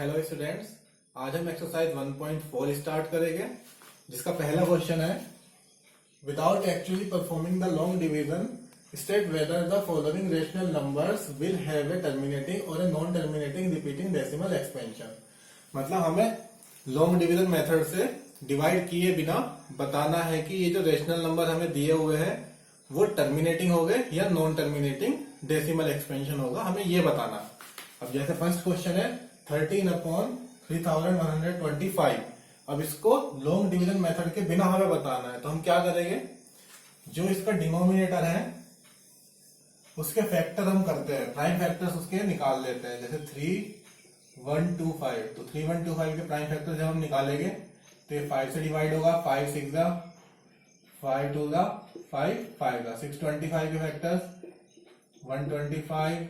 Hello students, आज हम exercise 1.4 start करेंगे, जिसका पहला क्वेश्चन है without actually performing the long division state whether the following rational numbers will have a terminating और a non terminating repeating decimal expansion. मतलब हमें लॉन्ग डिवीजन मेथड से डिवाइड किए बिना बताना है कि ये जो रेशनल नंबर हमें दिए हुए हैं वो टर्मिनेटिंग हो गए या नॉन टर्मिनेटिंग डेसिमल एक्सपेंशन होगा, हमें ये बताना है। अब जैसे फर्स्ट क्वेश्चन है 13/3125। अब इसको लॉन्ग डिवीजन मेथड के बिना हमें बताना है, तो हम क्या करेंगे, जो इसका डिनोमिनेटर है उसके फैक्टर हम करते हैं, प्राइम फैक्टर्स उसके निकाल लेते हैं। जैसे 3125, तो 3125 के प्राइम फैक्टर जब हम निकालेंगे तो ये 5 से डिवाइड होगा, 5 6 जा 5 2 जा 5 5 जा 625 के फैक्टर्स 125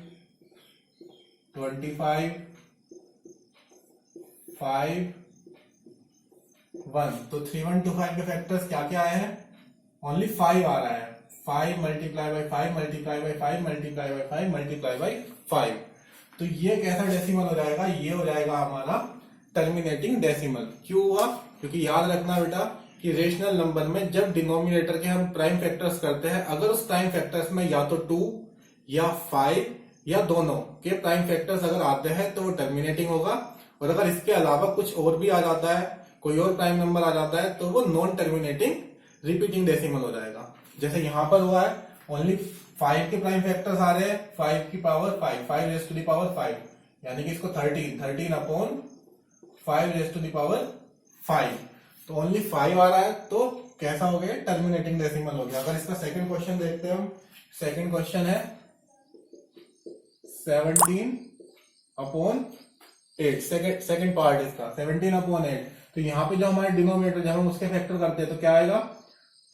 25 5 1। तो 3125 के फैक्टर्स क्या क्या आए हैं, ओनली 5 आ रहा है। 5 multiply by 5 multiply by 5 multiply by 5 multiply by 5। तो ये कैसा डेसिमल हो जाएगा, ये हो जाएगा हमारा टर्मिनेटिंग डेसिमल। क्यों हुआ, क्योंकि याद रखना बेटा कि रेशनल नंबर में जब डिनोमिनेटर के हम प्राइम फैक्टर्स करते हैं, अगर उस प्राइम फैक्टर्स में या तो 2 या 5 या दोनों के प्राइम फैक्टर्स अगर आते हैं तो वो टर्मिनेटिंग होगा, और अगर इसके अलावा कुछ और भी आ जाता है, कोई और प्राइम नंबर आ जाता है, तो वो नॉन टर्मिनेटिंग रिपीटिंग डेसिमल हो जाएगा। जैसे यहां पर हुआ है, ओनली 5 के प्राइम फैक्टर्स आ रहे हैं, 5 की power 5 5 raise to the power 5, यानी कि इसको 13 upon 5 raise to the power 5। तो ओनली 5 आ रहा है, तो कैसा हो गया, टर्मिनेटिंग डेसिमल हो गया। अगर इसका सेकंड क्वेश्चन देखते हैं हम, सेकंड क्वेश्चन है 17/8, सेकंड पार्ट इसका 17/8। तो यहाँ पे जो हमारे डिनोमिनेटर जब हम उसके फैक्टर करते हैं तो क्या आएगा,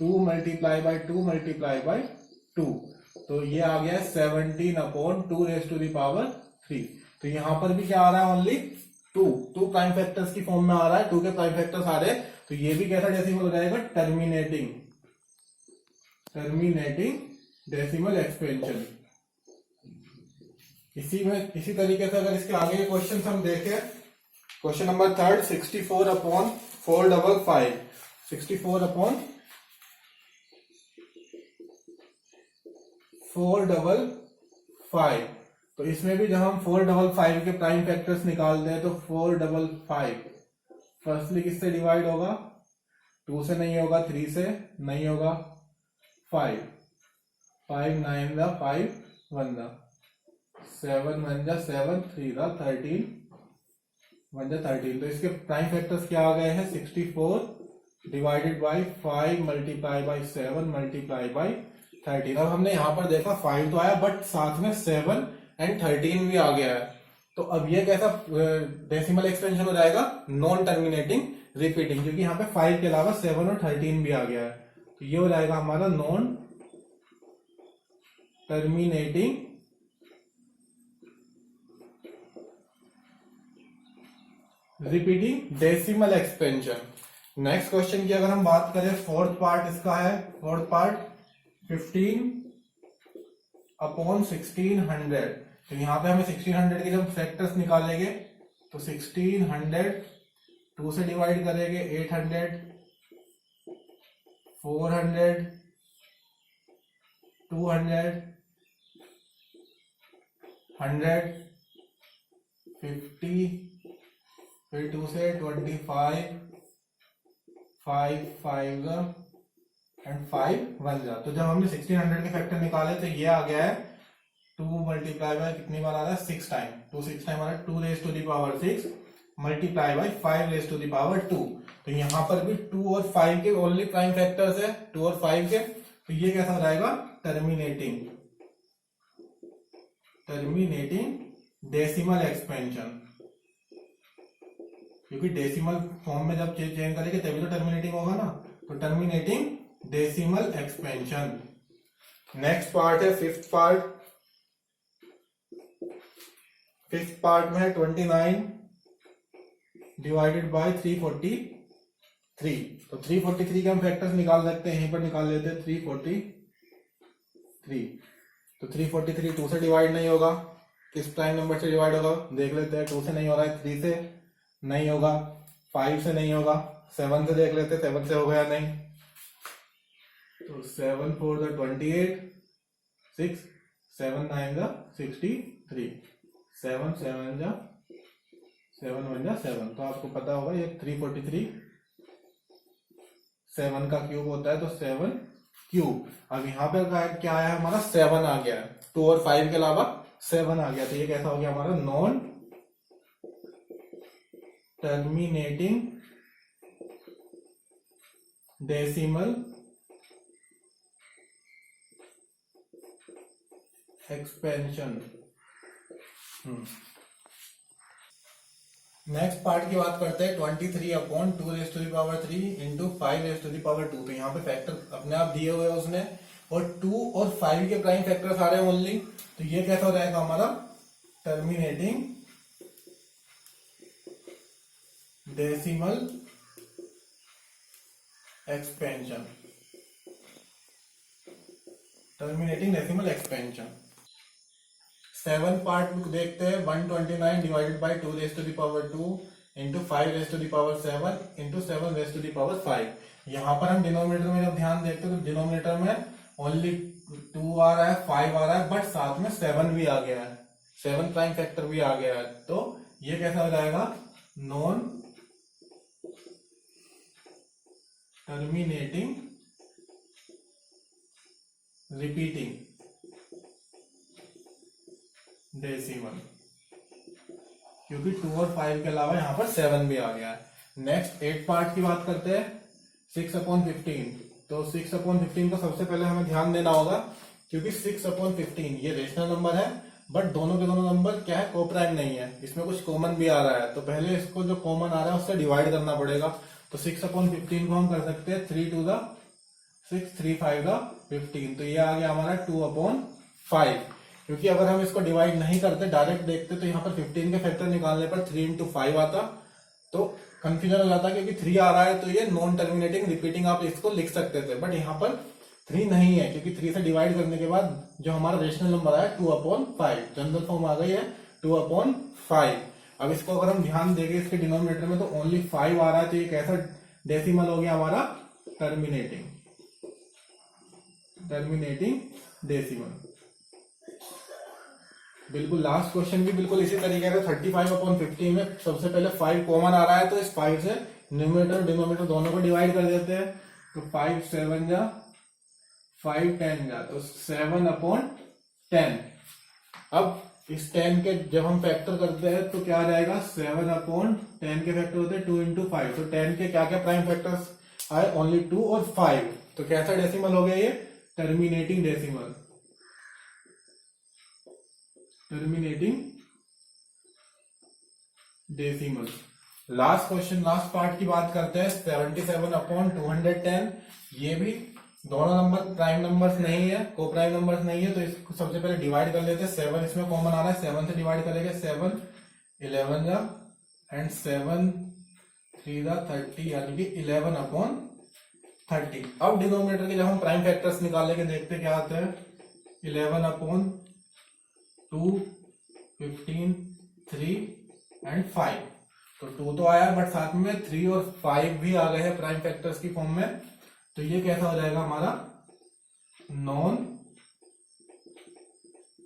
2 मल्टीप्लाई बाई 2 मल्टीप्लाई बाई 2। तो ये आ गया 17/2 रेज टू द पावर 3। तो यहाँ पर भी क्या आ रहा है, ओनली 2 प्राइम फैक्टर्स की फॉर्म में आ रहा है, 2 के प्राइम फैक्टर्स आ रहे हैं। तो ये भी कैसा डेसिमल हो जाएगा, टर्मिनेटिंग डेसिमल एक्सपेंशन। इसी तरीके से अगर इसके आगे के क्वेश्चन हम देखें, क्वेश्चन नंबर 3 64/455 64/455। तो इसमें भी जब हम 455 के प्राइम फैक्टर्स निकालते हैं तो 455 फर्स्टली किससे डिवाइड होगा, 2 से नहीं होगा, 3 से नहीं होगा, 5 5 9 जा 5 1 जा 7 1 जा 7 3 जा 13 1 जा 13। तो इसके प्राइम फैक्टर्स क्या आ गए हैं, 64 divided by 5 multiply by 7 multiply by 13। अब हमने यहां पर देखा 5 तो आया, बट साथ में 7 एंड 13 भी आ गया है। तो अब ये कैसा डेसिमल एक्सपेंशन हो जाएगा, नॉन टर्मिनेटिंग रिपीटिंग, क्योंकि यहाँ पे 5 के अलावा 7 और 13 भी आ गया है। तो ये हो जाएगा हमारा non terminating repeating decimal expansion. Next question की अगर हम बात करें, फोर्थ पार्ट इसका है, फोर्थ पार्ट 15/1600। तो यहाँ पे हमें 1600 के जब फैक्टर्स निकालेंगे तो 1600 2 से डिवाइड करेंगे, 800 400 200 100 50, फिर 2 से 25 5 5 एंड 5 1 जा। तो जब हमने 1600 के फैक्टर निकाले तो ये आ गया है 2 मल्टीप्लाई बाय कितनी बार आ रहा है, 6 टाइम, 2 6 टाइम आ रहा है, 2 raise to the power 6 multiply by 5 raise to the power 2। तो यहां पर भी 2 और 5 के ओनली प्राइम फैक्टर्स है, 2 और 5 के। तो ये कैसा हो जाएगा, टर्मिनेटिंग डेसिमल एक्सपेंशन, क्योंकि डेसिमल फॉर्म में जब चेंज करेंगे तभी तो टर्मिनेटिंग होगा ना। तो terminating decimal expansion. Next part है फिफ्थ पार्ट में है 29 डिवाइडेड बाय 343। तो 343 के हम फैक्टर्स निकाल सकते हैं, यहीं पर निकाल लेते हैं 343। तो 343 2 से डिवाइड नहीं होगा, किस प्राइम नंबर से डिवाइड होगा देख लेते हैं। 2 से नहीं हो रहा है, 3 से नहीं होगा, 5 से नहीं होगा, 7 से देख लेते हैं 7 से हो गया नहीं। तो 7 4 द 28, 6 7 9 द 63, 7 7 जा 7 1 जा 7। तो आपको पता होगा ये 343 7 का क्यूब होता है, तो 7 क्यूब। अब यहाँ पे क्या आया है हमारा 7 आ गया है, 2 और 5 के अलावा 7 आ गया। तो ये कैसा हो गया हमारा non terminating decimal expansion. Next part की बात करते हैं 23 अपॉन 2⁻³ इंटू 5⁻²। तो यहाँ पे फैक्टर अपने आप दिए हुए हैं उसने, और 2 और 5 के प्राइम फैक्टर्स आ रहे हैं ओनली। तो ये कैसा हो जाएगा हमारा terminating decimal expansion. Terminating decimal expansion 7 part देखते हैं। 129 डिवाइडेड बाई 2⁻² इंटू 5⁻7 इंटू 7⁻5। यहाँ पर हम डिनोमिनेटर में जब ध्यान देखते हैं तो डिनोमिनेटर में ओनली 2 आ रहा है, 5 आ रहा है, बट साथ में 7 भी आ गया है, 7 प्राइम फैक्टर भी आ गया है। तो ये कैसा हो जाएगा नॉन टर्मिनेटिंग रिपीटिंग डेसिमल, क्योंकि 2 और 5 के अलावा यहां पर 7 भी आ गया है। नेक्स्ट 8 पार्ट की बात करते हैं 6/15। तो 6/15 को सबसे पहले हमें ध्यान देना होगा, क्योंकि 6/15 ये रेशनल नंबर है, बट दोनों के दोनों नंबर क्या है कोप्राइम नहीं है, इसमें कुछ कॉमन भी आ रहा है। तो पहले इसको जो कॉमन आ रहा है उससे डिवाइड करना पड़ेगा। तो 6/15 को हम कर सकते हैं 3 2 द 6 3 5 द 15। तो ये आ गया हमारा 2/5। क्योंकि अगर हम इसको डिवाइड नहीं करते डायरेक्ट देखते तो यहाँ पर 15 के फैक्टर निकालने पर 3 × 5 आता, तो कंफ्यूजन हो जाता, क्योंकि 3 आ रहा है तो ये नॉन टर्मिनेटिंग रिपीटिंग आप इसको लिख सकते थे, बट यहाँ पर 3 नहीं है, क्योंकि 3 से डिवाइड करने के बाद जो हमारा रेशनल नंबर आया 2/5, जनरल फॉर्म आ गई है 2/5। अब इसको अगर हम ध्यान देंगे इसके डिनोमिनेटर में तो ओनली 5 आ रहा है, तो ये कैसा डेसिमल हो गया हमारा टर्मिनेटिंग डेसिमल। बिल्कुल लास्ट क्वेश्चन भी बिल्कुल इसी तरीके का 35/15 में सबसे पहले 5 कॉमन आ रहा है, तो इस 5 से न्यूमरेटर और डिनोमिनेटर दोनों को डिवाइड कर देते हैं। तो 5 7 जा 5 10 जा, तो 7/10। अब इस 10 के जब हम फैक्टर करते हैं तो क्या आ जाएगा 7/10 के फैक्टर होते हैं 2 × 5। तो 10 के क्या क्या प्राइम फैक्टर्स आए ओनली 2 और 5। तो कैसा डेसिमल हो गया ये terminating decimal, last question last part की बात करते हैं 77/210। ये भी दोनों नंबर प्राइम नंबर्स नहीं है, को प्राइम नंबर्स नहीं है, तो इसको सबसे पहले डिवाइड कर लेते हैं। 7 इसमें कॉमन आ रहा है, 7 से डिवाइड करेंगे 7 11 जा एंड 7 3 जा 30, यानी कि 11/30। अब डिनोमिनेटर के जब हम प्राइम फैक्टर्स निकालेंगे देखते क्या आते हैं 11/2 15 3 एंड 5। तो 2 तो आया, बट साथ में 3 और 5 भी आ गए हैं प्राइम फैक्टर्स की फॉर्म में। तो ये कैसा हो जाएगा हमारा non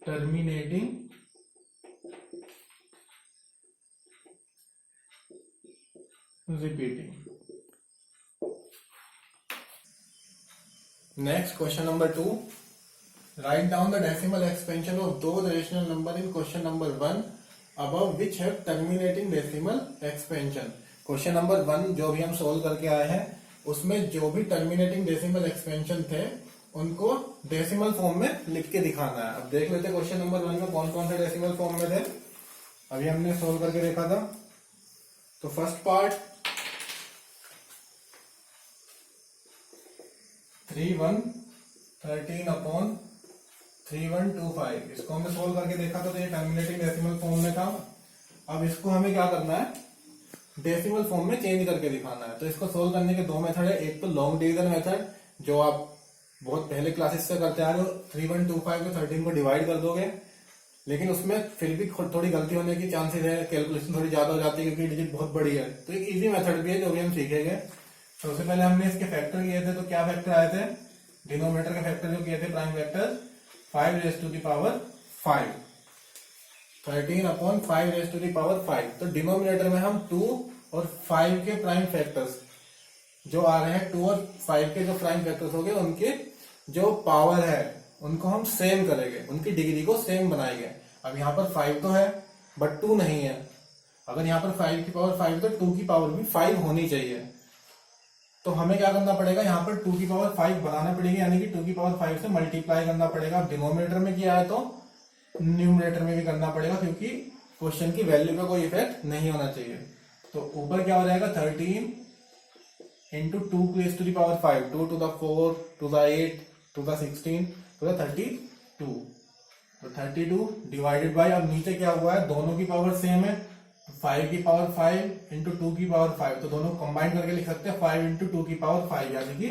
terminating repeating. Next question number 2, write down the decimal expansion of दो rational number in question number 1 above which have terminating decimal expansion। Question number 1 जो भी हम सोल्व करके आए हैं उसमें जो भी टर्मिनेटिंग डेसिमल एक्सपेंशन थे उनको डेसिमल फॉर्म में लिख के दिखाना है। अब देख लेते हैं क्वेश्चन नंबर 1 में कौन कौन से डेसिमल फॉर्म में थे, अभी हमने सोल्व करके देखा था। तो फर्स्ट पार्ट 3113/3125, इसको हमने सोल्व करके देखा था, तो ये टर्मिनेटिंग डेसिमल फॉर्म में था। अब इसको हमें क्या करना है डेसिमल फॉर्म में चेंज करके दिखाना है। तो इसको सोल्व करने के 2 मेथड है, एक तो लॉन्ग डिवीजन मेथड जो आप बहुत पहले क्लासेस से करते आ रहे हो, 3125 को 13 को डिवाइड कर दोगे, लेकिन उसमें फिर भी थोड़ी गलती होने की चांसेस है, कैलकुलेशन थोड़ी ज्यादा हो जाती है क्योंकि डिजिट बहुत बड़ी है। तो एक इजी मेथड भी है जो भी हम सीखेंगे। सबसे पहले हमने इसके फैक्टर किए थे, तो क्या फैक्टर आए थे, डिनोमिनेटर के फैक्टर जो किए थे prime factor 5 raise to the power 5, 13 upon 5 raise to the power 5। तो डिनोमिनेटर में हम 2 और 5 के प्राइम फैक्टर्स जो आ रहे हैं, 2 और 5 के जो प्राइम फैक्टर्स हो गए उनके जो पावर है उनको हम सेम करेंगे, उनकी डिग्री को सेम बनाएंगे। अब यहाँ पर 5 तो है बट 2 नहीं है। अगर यहाँ पर 5 की पावर 5 तो 2 की पावर भी 5 होनी चाहिए। तो हमें क्या करना पड़ेगा, यहाँ पर 2 की पावर 5 बनाना पड़ेगी, यानी कि 2 की पावर 5 से मल्टीप्लाई करना पड़ेगा। डिनोमिनेटर में किया है तो न्यूमरेटर में भी करना पड़ेगा, क्योंकि क्वेश्चन की वैल्यू का कोई इफेक्ट नहीं होना चाहिए। तो ऊपर क्या हो जाएगा, 13 into 2 raise to the power 5, 2 to the 4 to the 8 to the 16 to the 32। तो 32 डिवाइडेड बाय, अब नीचे क्या हुआ है, दोनों की पावर सेम है, 5 की पावर 5 इंटू 2 की पावर 5, तो दोनों कंबाइन करके लिख सकते हैं 5 इंटू 2 की पावर 5, यानी कि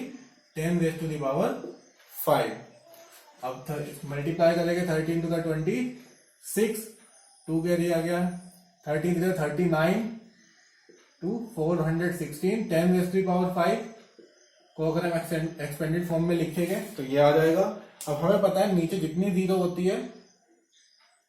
10 रेज टू द पावर 5। अब मल्टीप्लाई करेंगे 13 टू द 26, 2 के लिए आ गया 13 to 39 to 416, 10 raise to the power 5 को अगर हम एक्सपेंडेड फॉर्म में लिखेंगे तो ये आ जाएगा। अब हमें पता है नीचे जितनी जीरो होती है,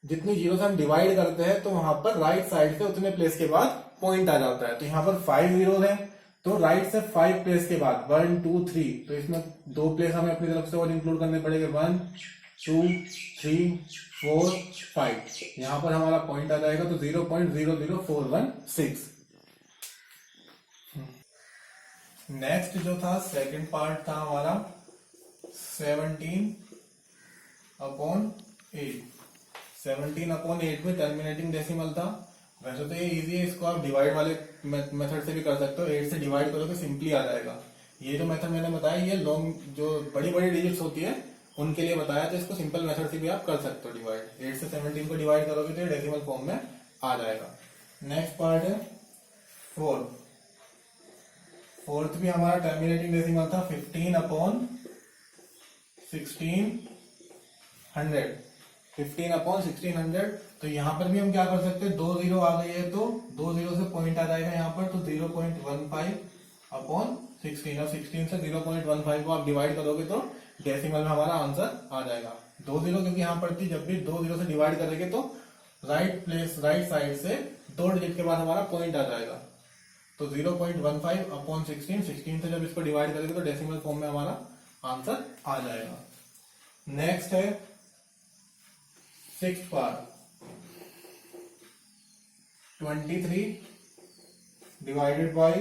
जितनी जीरो से हम डिवाइड करते हैं, तो वहां पर राइट साइड से उतने प्लेस के बाद पॉइंट आ जाता है। तो यहाँ पर 5 जीरो है, तो राइट से 5 प्लेस के बाद 1 2 3, तो इसमें 2 प्लेस हमें अपनी तरफ से और इंक्लूड करने पड़ेंगे, 1 2 3 4 5। यहाँ पर हमारा पॉइंट आ जाएगा तो 0.00416। नेक्स्ट जो था सेकंड पार्ट था हमारा 17 अपॉन 8। 17 अपॉन 8 में टर्मिनेटिंग डेसिमल था। वैसे तो ये इजी है, इसको आप डिवाइड वाले मेथड से भी कर सकते हो, 8 से डिवाइड करोगे सिंपली आ जाएगा। ये जो मेथड मैंने बताया ये लॉन्ग जो बड़ी बड़ी डिजिट्स होती है उनके लिए बताया, तो इसको सिंपल मेथड से भी आप कर सकते हो डिवाइड। 8 से 17 को डिवाइड करोगे तो डेसिमल फॉर्म में आ जाएगा। नेक्स्ट पार्ट है 4। फोर्थ भी हमारा टर्मिनेटिंग डेसिमल था 15 अपॉन 1600, 15 अपॉन 1600। तो यहाँ पर भी हम क्या कर सकते हैं, 2 जीरो आ गई है तो 2 जीरो से पॉइंट आ जाएगा यहाँ पर, तो 0.15 अपॉन 16। और 16 से 0.15 को आप डिवाइड करोगे तो डेसिमल में हमारा आंसर आ जाएगा। 2 जीरो क्योंकि यहाँ पर थी, जब भी 2 जीरो से डिवाइड करेंगे तो राइट साइड से 2 डिजिट के बाद हमारा पॉइंट आ जाएगा। तो 0.15 अपॉन 16, 16 से जब इसको डिवाइड करेंगे तो डेसिमल फॉर्म में हमारा आंसर आ जाएगा। नेक्स्ट है 6th part 23 divided by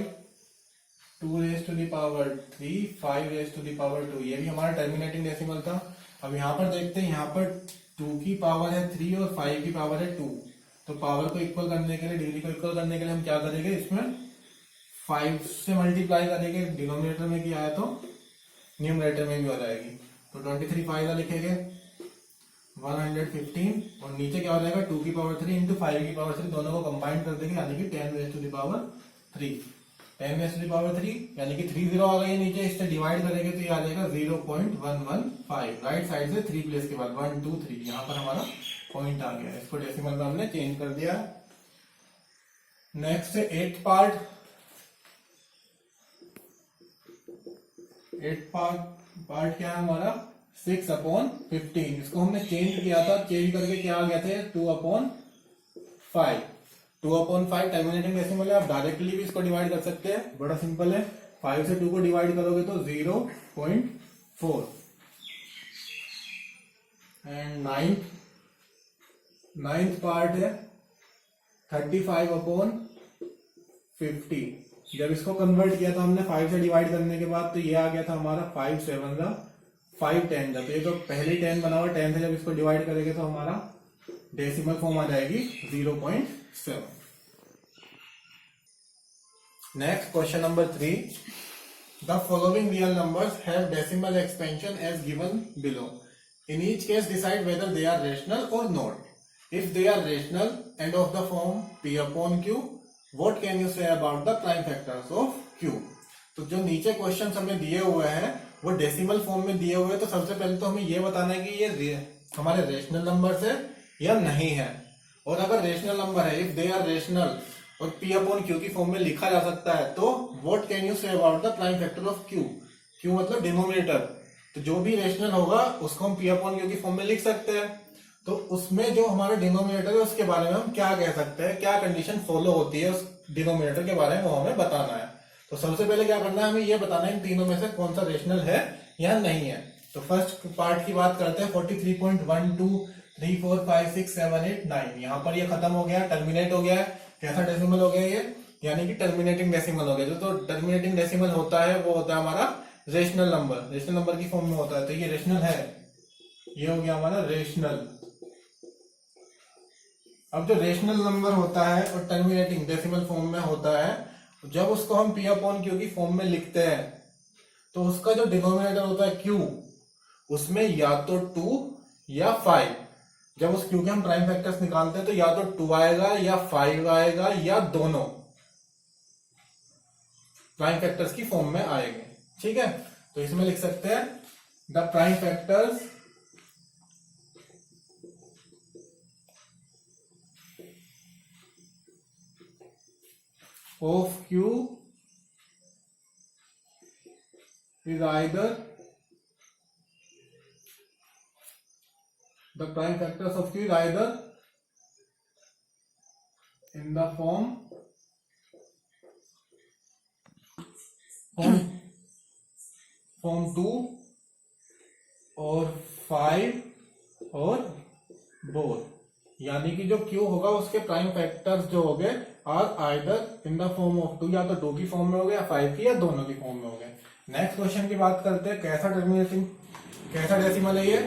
2 raise to the power 3, 5 raise to the power 2। ये भी हमारा टर्मिनेटिंग डेसिमल था। अब यहाँ पर देखते हैं, यहाँ पर 2 की पावर है 3 और 5 की पावर है 2। तो पावर को इक्वल करने के लिए, डिग्री को इक्वल करने के लिए हम क्या करेंगे, इसमें 5 से मल्टीप्लाई करेंगे। डिनोमिनेटर में किया है तो न्यूमरेटर में भी हो जाएगी। तो 23 5 लिखेंगे 115, और नीचे क्या हो जाएगा 2 की पावर 3 इंटू 5 की पावर 3, दोनों को कंबाइन कर देंगे, यानी कि 10 raise to the power 3। 10 raise to the power 3 यानी कि 3 जीरो आ गई है नीचे, इससे डिवाइड करेंगे तो ये आ जाएगा 0.115। राइट साइड से 3 प्लेस के बाद 1 2 3, यहाँ पर हमारा पॉइंट आ गया। इसको डेसिमल में हमने चेंज कर दिया। नेक्स्ट है 8th पार्ट। 8th पार्ट क्या है हमारा 6 अपॉन 15। इसको हमने चेंज किया था, चेंज करके क्या आ गया थे 2 अपॉन 5। 2 अपॉन 5 टर्मिनेटिंग डेसिमल है, आप डायरेक्टली भी इसको डिवाइड कर सकते हैं, बड़ा सिंपल है। 5 से 2 को डिवाइड करोगे तो 0.4। एंड 9th पार्ट है 35 अपॉन 50। जब इसको कन्वर्ट किया था हमने 5 से डिवाइड करने के बाद, तो ये आ गया था हमारा 5 7 का 5 10 का। तो ये तो पहले 10 बना हुआ, 10 से जब इसको डिवाइड करेंगे तो हमारा डेसिमल फॉर्म आ जाएगी 0.7। Next question number 3। The following real numbers have decimal expansion as given below. In each case decide whether they are rational और not. If they are rational and of the form p upon q, what can you say about the prime factors of q। तो जो नीचे question हमें दिए हुए हैं वो decimal form में दिए हुए हैं। तो सबसे पहले तो हमें ये बताना है कि ये हमारे रेशनल नंबर्स है या नहीं है। और अगर रेशनल नंबर है, इफ दे आर रेशनल और P अपॉन Q की फॉर्म में लिखा जा सकता है, तो what can you say about the prime factor of Q? Q मतलब डिनोमिनेटर, तो जो भी रेशनल होगा उसको हम P अपॉन Q की फॉर्म में लिख सकते हैं। तो उसमें जो हमारा डिनोमिनेटर है उसके बारे में हम क्या कह सकते हैं, क्या कंडीशन फॉलो होती है उस डिनोमिनेटर के बारे में, वो हमें बताना है। तो सबसे पहले क्या करना है, हमें ये बताना है इन तीनों में से कौन सा रेशनल है या नहीं है। तो फर्स्ट पार्ट की बात करते हैं, 43.12345678 यहाँ पर ये खत्म हो गया, टर्मिनेट हो गया है। कैसा डेसिमल हो गया ये, यानी कि टर्मिनेटिंग डेसिमल हो गया। जो तो टर्मिनेटिंग डेसिमल होता है वो होता है हमारा रेशनल नंबर, रेशनल नंबर की फॉर्म में होता है। तो ये रेशनल है, ये हो गया हमारा रेशनल। अब जो रेशनल नंबर होता है और टर्मिनेटिंग डेसिमल फॉर्म में होता है, जब उसको हम P अपॉन Q की फॉर्म में लिखते हैं तो उसका जो डिनोमिनेटर होता है Q, उसमें या तो 2 या 5। जब उस Q के हम प्राइम फैक्टर्स निकालते हैं तो या तो 2 आएगा या 5 आएगा या दोनों प्राइम फैक्टर्स की फॉर्म में आएंगे। ठीक है, तो इसमें लिख सकते हैं the prime factors of Q is either the prime factors of Q is either in the form 2 और 5 और बोथ, यानी कि जो Q होगा उसके प्राइम फैक्टर्स जो हो गए are either in the form of 2, या तो 2 की फॉर्म में हो गए या 5 की, या दोनों की फॉर्म में हो गए। नेक्स्ट क्वेश्चन की बात करते हैं, कैसा टर्मिनेटिंग, कैसा डेसिमल है ये,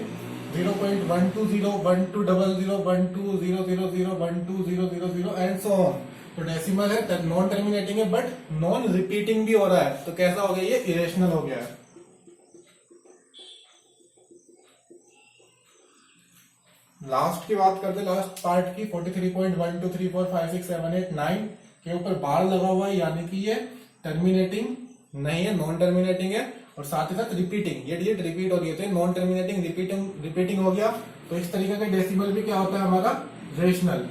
0.1201201200120000 एंड सो ऑन। तो डेसिमल है, नॉन टर्मिनेटिंग है बट नॉन रिपीटिंग भी हो रहा है, तो कैसा हो गया ये, इरेशनल हो गया है। लास्ट की बात करते हैं, लास्ट पार्ट की 43.12345678 के ऊपर बार लगा हुआ है, यानी कि ये टर्मिनेटिंग नहीं है, नॉन टर्मिनेटिंग है, और साथ ही साथ रिपीटिंग, ये डिजिट रिपीट हो रही है, तो नॉन टर्मिनेटिंग रिपीटिंग हो गया। तो इस तरीके का डेसिमल भी क्या होता है हमारा, रेशनल।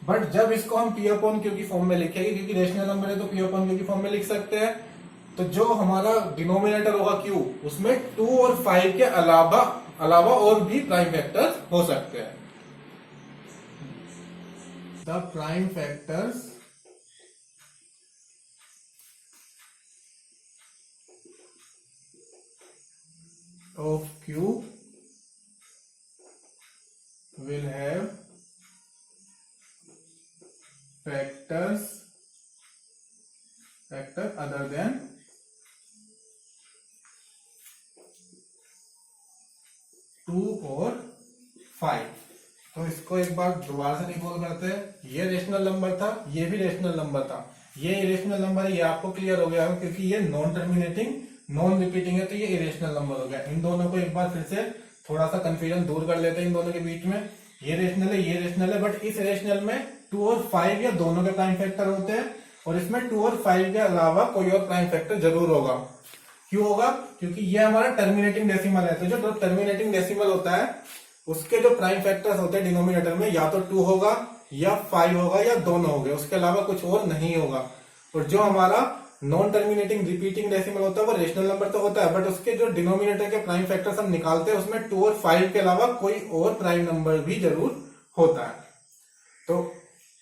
बट जब इसको हम P अपॉन Q की फॉर्म में लिखेंगे, क्योंकि रेशनल नंबर है तो P अपॉन Q की फॉर्म में लिख सकते हैं, तो जो हमारा डिनोमिनेटर होगा Q, उसमें 2 और 5 के अलावा और भी प्राइम फैक्टर्स हो सकते हैं। The prime factors of Q will have factor other than 2 और 5। तो इसको एक बार दोबारा से रिकॉल करते हैं, ये रेशनल नंबर था, ये भी रेशनल नंबर था, ये इरेशनल नंबर है, ये आपको क्लियर हो गया है, क्योंकि ये नॉन टर्मिनेटिंग नॉन रिपीटिंग है, तो ये इरेशनल नंबर हो गया। इन दोनों को एक बार फिर से थोड़ा सा कंफ्यूजन दूर कर लेते हैं इन दोनों के बीच में, ये रेशनल है, ये रेशनल है, बट इस रेशनल में 2 और 5 या दोनों के प्राइम फैक्टर होते हैं, और इसमें 2 और 5 के अलावा कोई और प्राइम फैक्टर जरूर होगा। क्यों होगा, क्योंकि ये हमारा टर्मिनेटिंग डेसिमल है, तो जो टर्मिनेटिंग डेसिमल होता है उसके जो प्राइम फैक्टर्स होते हैं डिनोमिनेटर में, या तो 2 होगा या 5 होगा या दोनों होंगे, उसके अलावा कुछ और नहीं होगा। और जो हमारा नॉन टर्मिनेटिंग रिपीटिंग डेसिमल होता है वो रेशनल नंबर तो होता है, बट उसके जो डिनोमिनेटर के प्राइम फैक्टर्स हम निकालते हैं उसमें 2 और 5 के अलावा कोई और प्राइम नंबर भी जरूर होता है। तो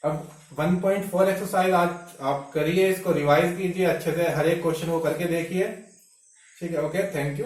अब 1.4 एक्सरसाइज आज आप करिए, इसको रिवाइज कीजिए अच्छे से, हर एक क्वेश्चन को करके देखिए। ठीक है, ओके, थैंक यू।